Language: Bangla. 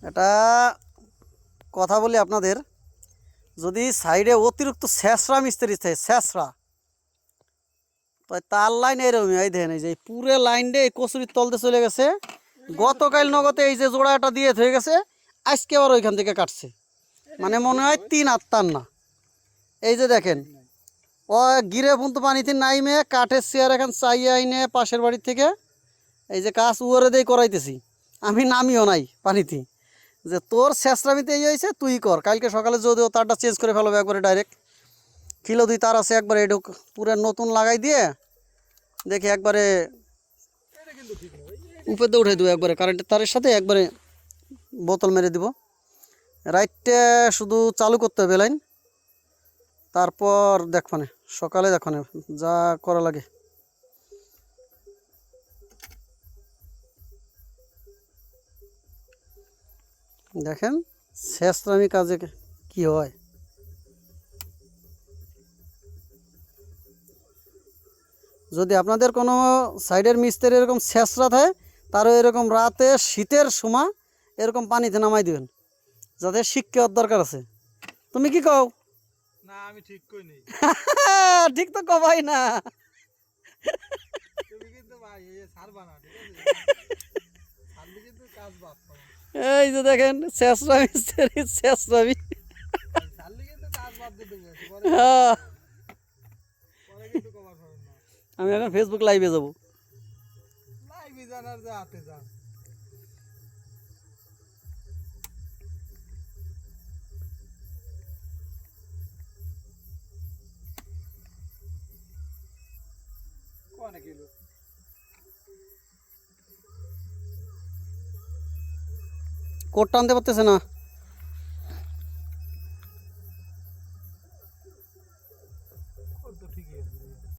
এটা কথা বলি আপনাদের, যদি সাইডে অতিরিক্ত স্যাঁচড়া মিস্ত্রি থাকে, স্যাঁচড়া, তো তার লাইন এরকমই। এই দেখেন, এই যে পুরো লাইনটা এই কচুরির তলতে চলে গেছে। গতকাল নগদে এই যে জোড়াটা দিয়ে হয়ে গেছে, আজকে আবার ওইখান থেকে কাটছে। মানে মনে হয় 3 8 না। এই যে দেখেন, ও গিরে পর্যন্ত পানিতে নাইমে কাঠের চেয়ার এখন চাইয়ে আইনে পাশের বাড়ির থেকে এই যে কাজ উয়ারে দিয়ে করাইতেছি। আমি নামিও নাই পানিতে, যে তোর শেষরামিতে এই হয়েছে তুই কর। কালকে সকালে যদিও তারটা চেঞ্জ করে ফেলবে একবারে ডাইরেক্ট। কিলো 2 তার আছে, একবারে এটুক পুরো নতুন লাগাই দিয়ে দেখি একবারে উপরে দিয়ে উঠে দেবো, একবারে কারেন্টের তারের সাথে একবারে বোতল মেরে দিব। রাইটে শুধু চালু করতে হবে লাইন, তারপর দেখবানে সকালে দেখবানে যা করা লাগে। দেখেন শেষরামি কাজে কি হয়। যদি আপনাদের কোনো সাইডের মিস্ত্রি এরকম শেষরা থাকে, তারও এরকম রাতে শীতের সময় এরকম পানিতে নামাই দিবেন, যাতে শিক্ষার দরকার আছে। তুমি কি কও? না আমি ঠিক কই নেই। ঠিক তো কবাই না। তুমি কিন্তু ভাই এই ছাড়বা না, ঠিক আছে? ছাড়লে কিন্তু কাজ বাদ পাবো। এই যে দেখেন শেষরা মিস্ত্রি, শেষরামি। ছাড়লে কিন্তু কাজ বাদ দিয়ে দেবো, পরে হ্যাঁ, পরে কিন্তু কভার পাবেন না। আমি এখন ফেসবুক লাইভে যাব। লাইভে জানার যে হাতে যান। কোনে কিলো কোটটা আনতে পারতেছে না। তো ঠিকই আছে।